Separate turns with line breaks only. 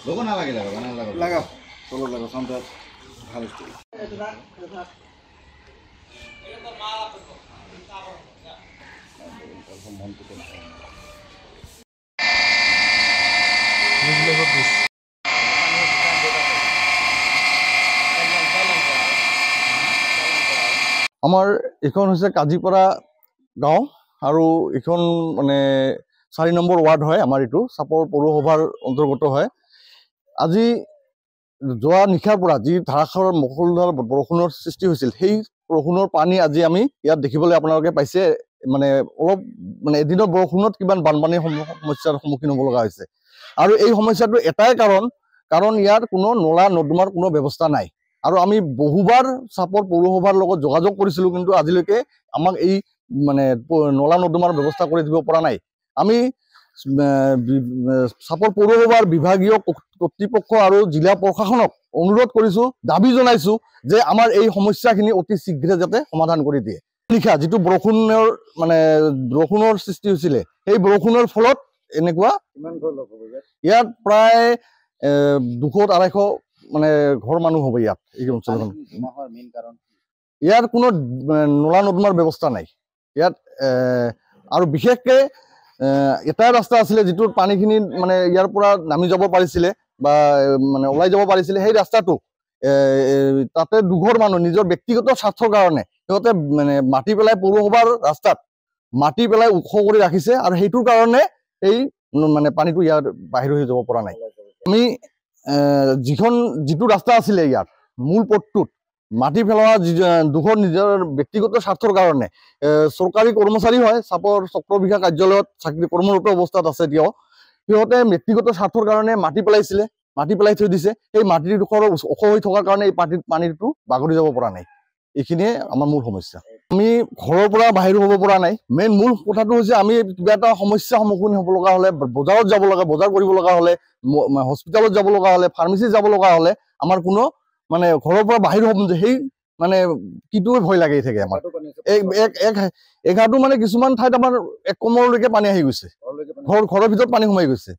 লোক নালাগে লাগাব না লাগাব
লাগাও তলত লাগাও সাউন্ডটা ভাল হচ্ছে
আমাৰ এইখন হৈছে কাজিপাৰা গাঁও আৰু এইখন মানে 4 নম্বৰ ৱাৰ্ড হয়। আমাৰ এইটো চাপৰ পৌৰসভাৰ অন্তৰ্গত হয়। আজি যোৱা নিশাৰ পৰা যি ধাৰাসাৰৰ মুষলধাৰ বৰষুণৰ সৃষ্টি হৈছিল, সেই বৰষুণৰ পানী আজি আমি ইয়াত দেখিবলৈ আপোনালোকে পাইছে। মানে অলপ মানে এদিনৰ বৰষুণত কিমান বানপানীৰ সমস্যাৰ সন্মুখীন হ'ব লগা হৈছে। আৰু এই সমস্যাটো এটাই কাৰণ ইয়াৰ কোনো নলা নৰ্দমাৰ কোনো ব্যৱস্থা নাই। আৰু আমি বহুবাৰ চাপৰ পৌৰসভাৰ লগত যোগাযোগ কৰিছিলোঁ, কিন্তু আজিলৈকে আমাক এই মানে নলা নৰ্দমাৰ ব্যৱস্থা কৰি দিব পৰা নাই। আমি চাপৰ পৌৰসভাৰ বিভাগীয় কৰ্তৃপক্ষ আৰু জিলা প্ৰশাসনক অনুৰোধ কৰিছোঁ, দাবী জনাইছোঁ যে আমাৰ এই সমস্যাখিনি অতি শীঘ্ৰে যাতে সমাধান কৰি দিয়ে। নিশা যিটো বৰষুণৰ সৃষ্টি হৈছিলে, সেই বৰষুণৰ ফলত এনেকুৱা ইয়াত প্ৰায় 200-250 মানে ঘৰ মানুহ হ'ব ইয়াত। এই অঞ্চলখন ইয়াৰ কোনো নলা নৰ্দমাৰ ব্যৱস্থা নাই ইয়াত। আৰু বিশেষকৈ এটাই ৰাস্তা আছিলে যিটোৰ পানীখিনি মানে ইয়াৰ পৰা নামি যাব পাৰিছিলে বা মানে ওলাই যাব পাৰিছিলে। সেই ৰাস্তাটো তাতে দুঘৰ মানুহ নিজৰ ব্যক্তিগত স্বাৰ্থৰ কাৰণে সিহঁতে মানে মাটি পেলাই পৌৰসভাৰ ৰাস্তাত মাটি পেলাই ওখ কৰি ৰাখিছে, আৰু সেইটোৰ কাৰণে এই মানে পানীটো ইয়াৰ বাহিৰ হৈ যাব পৰা নাই। আমি যিটো ৰাস্তা আছিলে ইয়াৰ মূল পথটোত মাটি পেলোৱা দুঘৰ নিজৰ ব্যক্তিগত স্বাৰ্থৰ কাৰণে চৰকাৰী কৰ্মচাৰী হয়, চাপৰ চক্ৰবিষয়া কাৰ্যালয়ত চাকৰি কৰ্মৰত অৱস্থাত আছে। এতিয়াও সিহঁতে ব্যক্তিগত স্বাৰ্থৰ কাৰণে মাটি পেলাইছিলে, মাটি পেলাই থৈ দিছে। সেই মাটিডোখৰ ওখ হৈ থকাৰ কাৰণে এই পানীটো বাগৰি যাব পৰা নাই। এইখিনিয়ে আমাৰ মূল সমস্যা। আমি ঘৰৰ পৰা বাহিৰ হ'ব পৰা নাই। মূল কথাটো হৈছে আমি কিবা এটা সমস্যাৰ সন্মুখীন হ'ব লগা হ'লে, বজাৰত যাব লগা, বজাৰ কৰিব লগা হ'লে, হস্পিটেলত যাব লগা হ'লে, ফাৰ্মাচী যাব লগা হ'লে আমাৰ কোনো মানে ঘৰৰ পৰা বাহিৰ হ'ব সেই মানে কিটোৱে ভয় লাগি থাকে আমাৰ। এঘাটো মানে কিছুমান ঠাইত আমাৰ 1 কোমৰলৈকে পানী আহি গৈছে, ঘৰৰ ভিতৰত পানী সোমাই গৈছে।